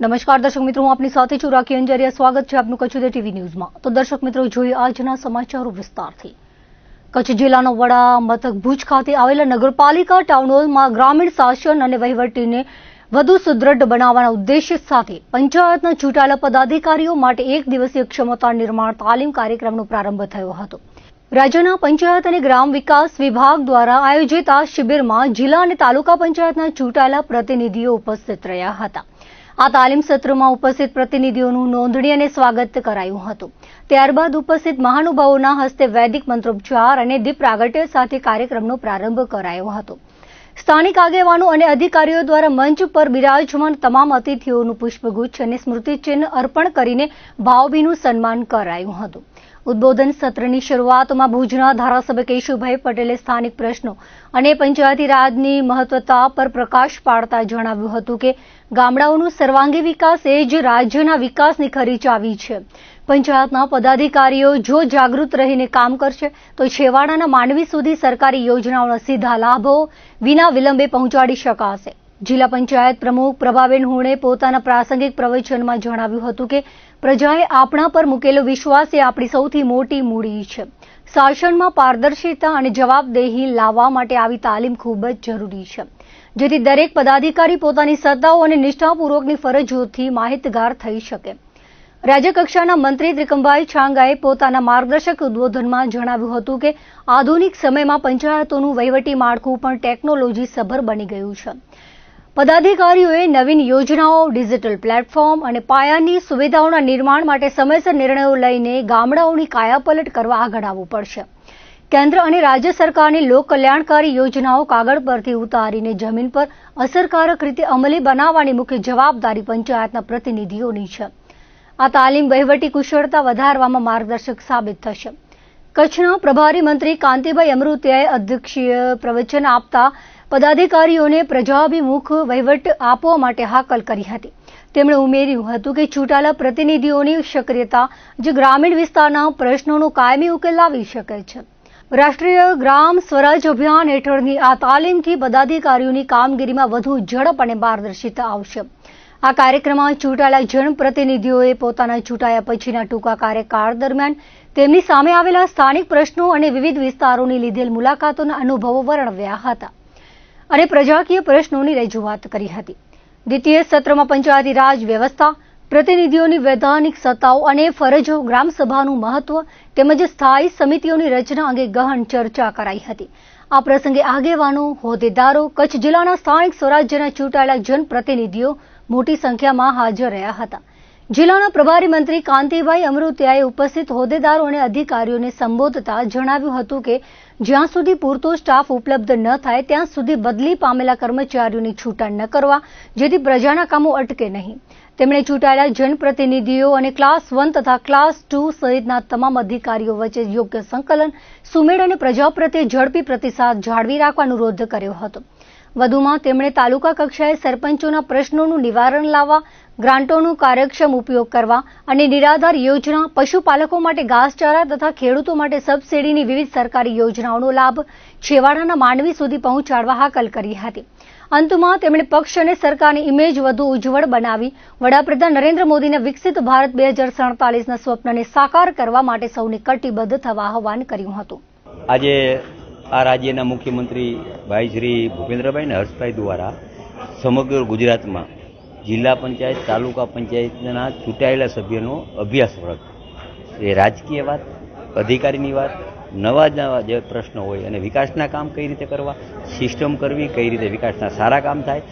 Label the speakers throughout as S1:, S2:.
S1: નમસ્કાર દર્શક મિત્રો, હું આપની સાથે છું રાખી અંજારિયા. સ્વાગત છે આપનું કચ્છ ઉદય ટીવી ન્યૂઝમાં. તો દર્શક મિત્રો, જોઈએ આજના સમાચારો વિસ્તારથી. કચ્છ જિલ્લાનો વડા મથક ભુજ ખાતે આવેલા નગરપાલિકા ટાઉન હોલમાં ગ્રામીણ શાસન અને વહીવટીને વધુ સુદૃઢ બનાવવાના ઉદ્દેશ્ય સાથે પંચાયતના ચૂંટાયેલા પદાધિકારીઓ માટે એક દિવસીય ક્ષમતા નિર્માણ તાલીમ કાર્યક્રમનો પ્રારંભ થયો હતો. રાજ્યના પંચાયત અને ગ્રામ વિકાસ વિભાગ દ્વારા આયોજિત આ શિબિરમાં જિલ્લા અને તાલુકા પંચાયતના ચૂંટાયેલા પ્રતિનિધિઓ ઉપસ્થિત રહ્યા હતા. આ તાલીમ સત્રમાં ઉપસ્થિત પ્રતિનિધિઓનું નોંધણી અને સ્વાગત કરાયું હતું. ત્યારબાદ ઉપસ્થિત મહાનુભાવોના હસ્તે વૈદિક મંત્રોચ્ચાર અને દીપ પ્રાગટ્ય સાથે કાર્યક્રમનો પ્રારંભ કરાયો હતો. સ્થાનિક આગેવાનો અને અધિકારીઓ દ્વારા મંચ પર બિરાજમાન તમામ અતિથિઓનું પુષ્પગુચ્છ અને સ્મૃતિચિહ્ન અર્પણ કરીને ભાવભીનું સન્માન કરાયું હતું. ઉદ્બોધન સત્રની શરૂઆતમાં ભુજના ધારાસભ્ય કેશુભાઈ પટેલે સ્થાનિક પ્રશ્નો અને પંચાયતી રાજની મહત્વતા પર પ્રકાશ પાડતા જણાવ્યું હતું કે ગામડાઓનો સર્વાંગી વિકાસ એ જ રાજ્યના વિકાસની ખરી ચાવી છે. પંચાયતના પદાધિકારીઓ જો જાગૃત રહીને કામ કરશે તો છેવાડાના માનવી સુધી સરકારી યોજનાઓના સીધા લાભો વિના વિલંબે પહોંચાડી શકાશે. જિલ્લા પંચાયત પ્રમુખ પ્રભાબેન હુણે પોતાના પ્રાસંગિક પ્રવચનમાં જણાવ્યું હતું કે પ્રજાએ આપણા પર મૂકેલો વિશ્વાસ એ આપણી સૌથી મોટી મૂડી છે. શાસનમાં પારદર્શિતા અને જવાબદેહી લાવવા માટે આવી તાલીમ ખૂબ જ જરૂરી છે, જેથી દરેક પદાધિકારી પોતાની સત્તાઓ અને નિષ્ઠાપૂર્વકની ફરજોથી માહિતગાર થઈ શકે. રાજ્યકક્ષાના મંત્રી ત્રિકમભાઈ છાંગાએ પોતાના માર્ગદર્શક ઉદ્બોધનમાં જણાવ્યું હતું કે આધુનિક સમયમાં પંચાયતોનું વહીવટી માળખું પણ ટેકનોલોજી સભર બની ગયું છે. પદાધિકારીઓએ નવીન યોજનાઓ, ડિજિટલ પ્લેટફોર્મ અને પાયાની સુવિધાઓના નિર્માણ માટે સમયસર નિર્ણયો લઈને ગામડાઓની કાયાપલટ કરવા આગળ આવવું પડશે. કેન્દ્ર અને રાજ્ય સરકારની લોક કલ્યાણકારી યોજનાઓ કાગળ પરથી ઉતારીને જમીન પર અસરકારક રીતે અમલી બનાવવાની મુખ્ય જવાબદારી પંચાયતના પ્રતિનિધિઓની છે. આ તાલીમ વહીવટી કુશળતા વધારવામાં માર્ગદર્શક સાબિત થશે. કચ્છના પ્રભારી મંત્રી કાંતિભાઈ અમૃતિયાએ અધ્યક્ષીય પ્રવચન આપતા પદાધિકારીઓને પ્રજાભિમુખ વહીવટ આપવા માટે હાકલ કરી હતી. તેમણે ઉમેર્યું હતું કે ચૂંટાયેલા પ્રતિનિધિઓની સક્રિયતા જે ગ્રામીણ વિસ્તારના પ્રશ્નોનો કાયમી ઉકેલ લાવી શકે છે. રાષ્ટ્રીય ગ્રામ સ્વરાજ અભિયાન હેઠળની આ તાલીમથી પદાધિકારીઓની કામગીરીમાં વધુ ઝડપ અને પારદર્શિતા આવશે. આ કાર્યક્રમમાં ચૂંટાયેલા જનપ્રતિનિધિઓએ પોતાના ચૂંટાયા પછીના ટૂંકા કાર્યકાળ દરમિયાન તેમની સામે આવેલા સ્થાનિક પ્રશ્નો અને વિવિધ વિસ્તારોની લીધેલ મુલાકાતોના અનુભવો વર્ણવ્યા હતા અને પ્રજાકીય પ્રશ્નોની રજૂઆત કરી હતી. દ્વિતીય સત્રમાં પંચાયતી રાજ વ્યવસ્થા, પ્રતિનિધિઓની વૈધાનિક સત્તાઓ અને ફરજો, ગ્રામસભાનું મહત્વ તેમજ સ્થાયી સમિતિઓની રચના અંગે ગહન ચર્ચા કરાઈ હતી. આ પ્રસંગે આગેવાનો, હોદ્દેદારો, કચ્છ જિલ્લાના સ્થાનિક સ્વરાજ્યના ચૂંટાયેલા જનપ્રતિનિધિઓ મોટી સંખ્યામાં હાજર રહ્યા હતા. જિલ્લાના પ્રભારી મંત્રી કાંતિભાઈ અમૃતિયાએ ઉપસ્થિત હોદ્દેદારો અને અધિકારીઓને સંબોધતા જણાવ્યું હતું કે જ્યાં સુધી પૂરતો સ્ટાફ ઉપલબ્ધ ન થાય ત્યાં સુધી બદલી પામેલા કર્મચારીઓની છૂટણ ન કરવા, જેથી પ્રજાના કામો અટકે નહીં. તેમણે ચૂંટાયેલા જનપ્રતિનિધિઓ અને ક્લાસ 1 તથા ક્લાસ 2 સહિતના તમામ અધિકારીઓ વચ્ચે યોગ્ય સંકલન, સુમેળ અને પ્રજા પ્રત્યે ઝડપી પ્રતિસાદ જાળવી રાખવા અનુરોધ કર્યો હતો. વધુમાં તેમણે તાલુકા કક્ષાએ સરપંચોના પ્રશ્નોનું નિવારણ લાવવા, ગ્રાન્ટોનો કાર્યક્ષમ ઉપયોગ કરવા અને નિરાધાર યોજના, પશુપાલકો માટે ઘાસચારા તથા ખેડૂતો માટે સબસિડીની વિવિધ સરકારી યોજનાઓનો લાભ છેવાડાના માનવી સુધી પહોંચાડવા હાકલ કરી હતી. અંતમાં તેમણે પક્ષ અને સરકારની ઇમેજ વધુ ઉજ્જવળ બનાવી વડાપ્રધાન નરેન્દ્ર મોદીના વિકસિત ભારત 2047ના સ્વપ્નને સાકાર કરવા માટે સૌને કટિબદ્ધ થવા આહવાન કર્યું હતું.
S2: આજે આ રાજ્યના મુખ્યમંત્રી ભાઈ શ્રી ભૂપેન્દ્રભાઈ અને હર્ષભાઈ દ્વારા સમગ્ર ગુજરાતમાં જિલ્લા પંચાયત, તાલુકા પંચાયતના ચૂંટાયેલા સભ્યોનો અભ્યાસ વર્ગ, એ રાજકીય વાત, અધિકારીની વાત, નવા જે પ્રશ્નો હોય અને વિકાસના કામ કઈ રીતે કરવા, સિસ્ટમ કરવી, કઈ રીતે વિકાસના સારા કામ થાય,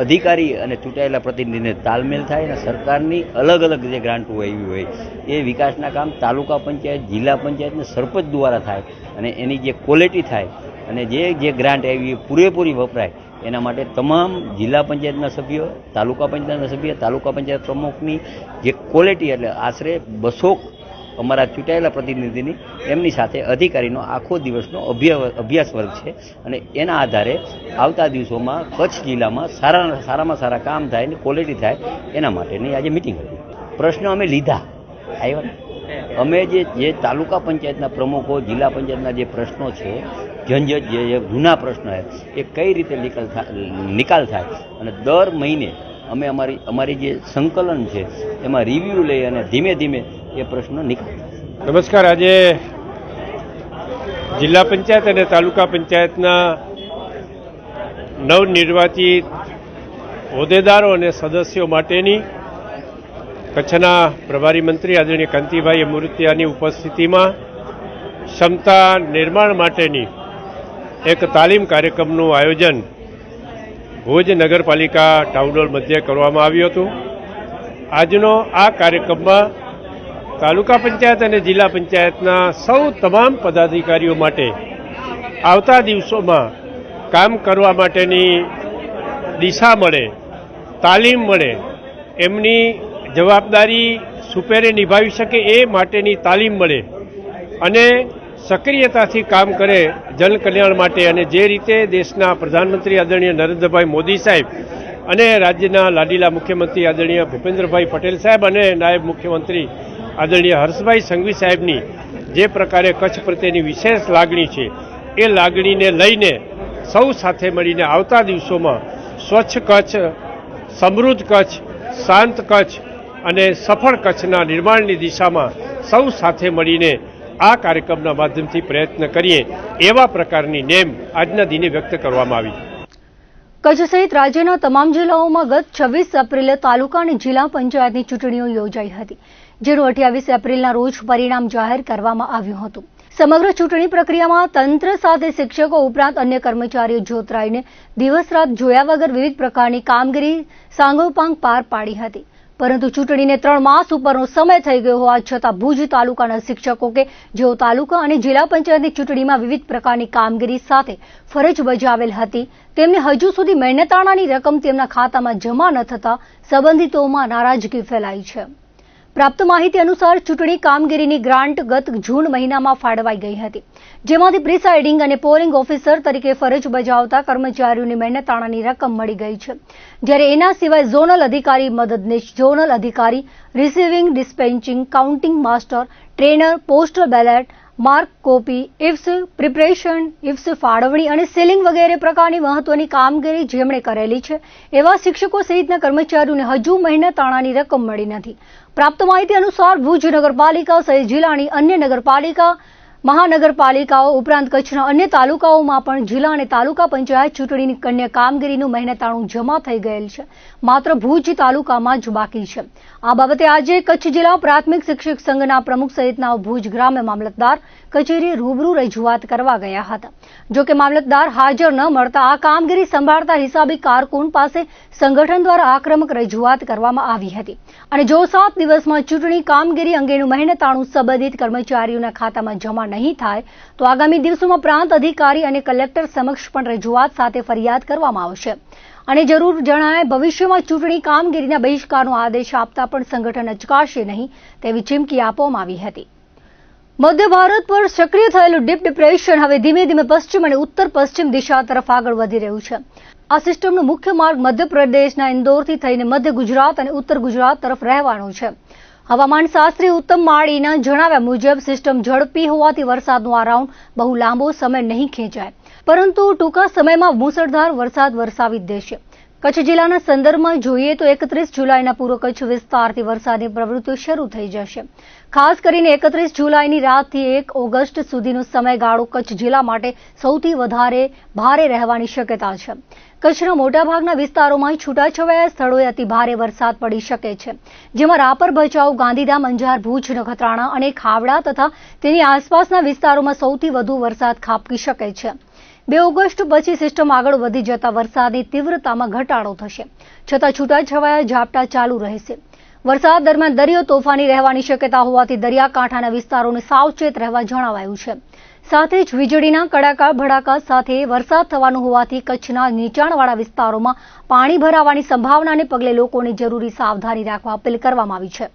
S2: અધિકારી અને ચૂંટાયેલા પ્રતિનિધિને તાલમેલ થાય અને સરકારની અલગ અલગ જે ગ્રાન્ટ હોય એવી હોય એ વિકાસના કામ તાલુકા પંચાયત, જિલ્લા પંચાયત અને સરપંચ દ્વારા થાય અને એની જે ક્વોલિટી થાય અને જે ગ્રાન્ટ આવી પૂરેપૂરી વપરાય એના માટે તમામ જિલ્લા પંચાયતના સભ્યો, તાલુકા પંચાયતના સભ્ય, તાલુકા પંચાયત પ્રમુખની જે ક્વોલિટી એટલે આશરે 200 અમારા ચૂંટાયેલા પ્રતિનિધિની એમની સાથે અધિકારીનો આખો દિવસનો અભ્યાસ વર્ગ છે અને એના આધારે આવતા દિવસોમાં કચ્છ જિલ્લામાં સારામાં સારા કામ થાય અને ક્વોલિટી થાય એના માટેની આજે મિટિંગ હતી. પ્રશ્નો અમે લીધા આવ્યા. અમે જે તાલુકા પંચાયતના પ્રમુખો, જિલ્લા પંચાયતના જે પ્રશ્નો છે, ઝંઝટ જે જૂના પ્રશ્નો છે એ કઈ રીતે નિકાલ થાય અને દર મહિને અમે અમારી જે સંકલન છે એમાં રિવ્યૂ લઈ અને ધીમે ધીમે એ પ્રશ્ન નિકાલ.
S3: નમસ્કાર. આજે જિલ્લા પંચાયત અને તાલુકા પંચાયતના નવનિર્વાચિત હોદ્દેદારો અને સદસ્યો માટેની કચ્છના પ્રભારી મંત્રી આદરણીય કાંતિભાઈ મુરતિયાની ઉપસ્થિતિમાં ક્ષમતા નિર્માણ માટેની એક તાલીમ કાર્યક્રમનું આયોજન ભુજ નગરપાલિકા ટાઉન હોલ મધ્યે કરવામાં આવ્યું હતું. આજનો આ કાર્યક્રમમાં તાલુકા પંચાયત અને જિલ્લા પંચાયતના સૌ તમામ પદાધિકારીઓ માટે આવતા દિવસોમાં કામ કરવા માટેની દિશા મળે, તાલીમ મળે, એમની જવાબદારી સુપેરે નિભાવી શકે એ માટેની તાલીમ મળે અને સક્રિયતાથી કામ કરે જનકલ્યાણ માટે. અને જે રીતે દેશના પ્રધાનમંત્રી આદરણીય નરેન્દ્રભાઈ મોદી સાહેબ અને રાજ્યના લાડીલા મુખ્યમંત્રી આદરણીય ભૂપેન્દ્રભાઈ પટેલ સાહેબ અને નાયબ મુખ્યમંત્રી આદરણીય હર્ષભાઈ સંઘવી સાહેબની જે પ્રકારે કચ્છ પ્રત્યેની વિશેષ લાગણી છે એ લાગણીને લઈને સૌ સાથે મળીને આવતા દિવસોમાં સ્વચ્છ કચ્છ, સમૃદ્ધ કચ્છ, શાંત કચ્છ અને સફળ કચ્છના નિર્માણની દિશામાં સૌ સાથે મળીને આ કાર્યક્રમના માધ્યમથી પ્રયત્ન કરીએ એવા પ્રકારની નેમ આજના દિને વ્યક્ત કરવામાં આવી.
S1: કચ્છ સહિત રાજ્યના તમામ જિલ્લાઓમાં ગત 26 એપ્રિલે તાલુકા અને જિલ્લા પંચાયતની ચૂંટણીઓ યોજાઈ હતી, જેનું 28 એપ્રિલના રોજ પરિણામ જાહેર કરવામાં આવ્યું હતું. સમગ્ર ચૂંટણી પ્રક્રિયામાં તંત્ર સાથે શિક્ષકો ઉપરાંત અન્ય કર્મચારીઓ જોતરાઈને દિવસ રાત જોયા વગર વિવિધ પ્રકારની કામગીરી સાંગોપાંગ પાર પાડી હતી. પરંતુ ચૂંટણીને 3 માસ ઉપરનો સમય થઈ ગયો હોવા છતાં ભુજ તાલુકાના શિક્ષકો કે જેઓ તાલુકા અને જિલ્લા પંચાયતની ચૂંટણીમાં વિવિધ પ્રકારની કામગીરી સાથે ફરજ બજાવેલ હતી, તેમને હજુ સુધી મહેનતાણાની રકમ તેમના ખાતામાં જમા ન થતા સંબંધિતોમાં નારાજગી ફેલાઈ છે. પ્રાપ્ત માહિતી અનુસાર ચૂંટણી કામગીરીની ગ્રાન્ટ ગત જૂન મહિનામાં ફાળવાઈ ગઈ હતી, જેમાંથી પ્રિસાઇડિંગ અને પોલિંગ ઓફિસર તરીકે ફરજ બજાવતા કર્મચારીઓની મહેનતાણાની રકમ મળી ગઈ છે. જ્યારે એના સિવાય ઝોનલ અધિકારી મદદનીશ, ઝોનલ અધિકારી, receiving, dispatching, counting master, trainer, postal ballot, mark copy, ઇફ્સ પ્રિપરેશન, ઇફ્સ ફાળવણી અને સીલિંગ વગેરે પ્રકારની મહત્વની કામગીરી જેમણે કરેલી છે એવા શિક્ષકો સહિતના કર્મચારીઓને હજુ મહેનતાણાની રકમ મળી નથી. પ્રાપ્ત માહિતી અનુસાર ભુજ નગરપાલિકા સહિત જિલ્લાની અન્ય નગરપાલિકા, મહાનગરપાલિકાઓ ઉપરાંત કચ્છના અન્ય તાલુકાઓમાં પણ જિલ્લા અને તાલુકા પંચાયત ચૂંટણીની કન્યા કામગીરીનું મહેનતાણું જમા થઈ ગયેલ છે. માત્ર ભુજ તાલુકામાં જ બાકી છે. આ બાબતે આજે કચ્છ જિલ્લા પ્રાથમિક શિક્ષક સંઘના પ્રમુખ સહિતના ભુજ ગ્રામ્ય મામલતદાર કચેરીએ રૂબરૂ રજૂઆત કરવા ગયા હતા. જોકે મામલતદાર હાજર ન મળતા આ કામગીરી સંભાળતા હિસાબી કારકુન પાસે સંગઠન દ્વારા આક્રમક રજૂઆત કરવામાં આવી હતી અને જો 7 દિવસમાં ચૂંટણી કામગીરી અંગેનું મહેનતાણું સંબંધિત કર્મચારીઓના ખાતામાં જમા નહીં થાય તો આગામી દિવસોમાં પ્રાંત અધિકારી અને કલેક્ટર સમક્ષ પણ રજૂઆત સાથે ફરિયાદ કરવામાં આવશે. અને જરૂર જણાય ભવિષ્યમાં ચૂંટણી કામગીરીના બહિષ્કારનો આદેશ આપતા પણ સંગઠન અચકાશે નહીં તેવી ચીમકી આપવામાં આવી હતી. મધ્ય ભારત પર સક્રિય થયેલું ડીપ ડિપ્રેશન હવે ધીમે ધીમે પશ્ચિમ અને ઉત્તર પશ્ચિમ દિશા તરફ આગળ વધી રહ્યું છે. આ સિસ્ટમનો મુખ્ય માર્ગ મધ્યપ્રદેશના ઇન્દોરથી થઈને મધ્ય ગુજરાત અને ઉત્તર ગુજરાત તરફ રહેવાનો છે. હવામાન શાસ્ત્રી ઉત્તમ માળીના જણાવ્યા મુજબ સિસ્ટમ ઝડપી હોવાથી વરસાદનો આ રાઉન્ડ બહુ લાંબો સમય નહીં ખેંચાય, પરંતુ ટૂંકા સમયમાં મુસળધાર વરસાદ વરસાવી દેશે. કચ્છ જિલ્લાના સંદર્ભમાં જોઈએ તો 31 જુલાઈના પૂર્વ કચ્છ વિસ્તારથી વરસાદની પ્રવૃત્તિઓ શરૂ થઈ જશે. ખાસ કરીને 31 જુલાઈની રાતથી 1 ઓગસ્ટ સુધીનો સમયગાળો કચ્છ જિલ્લા માટે સૌથી વધારે ભારે રહેવાની શક્યતા છે. કચ્છના મોટાભાગના વિસ્તારોમાં છૂટાછવાયા સ્થળોએ અતિ ભારે વરસાદ પડી શકે છે, જેમાં રાપર, ભચાઉ, ગાંધીધામ, અંજાર, ભુજ, નખત્રાણા અને ખાવડા તથા તેની આસપાસના વિસ્તારોમાં સૌથી વધુ વરસાદ ખાબકી શકે છે. 2 ઓગસ્ટ પછી સિસ્ટમ આગળ વધી જતા વરસાદની તીવ્રતામાં ઘટાડો થશે, છતાં છૂટાછવાયા ઝાપટા ચાલુ રહેશે. વરસાદ દરમિયાન દરિયો તોફાની રહેવાની શક્યતા હોવાથી દરિયાકાંઠાના વિસ્તારોને સાવચેત રહેવા જણાવાયું છે. સાથે જ વીજળીના કડાકા ભડાકા સાથે વરસાદ થવાનો હોવાથી કચ્છના નીચાણવાળા વિસ્તારોમાં પાણી ભરાવાની સંભાવનાને પગલે લોકોને જરૂરી સાવધાની રાખવા અપીલ કરવામાં આવી છે.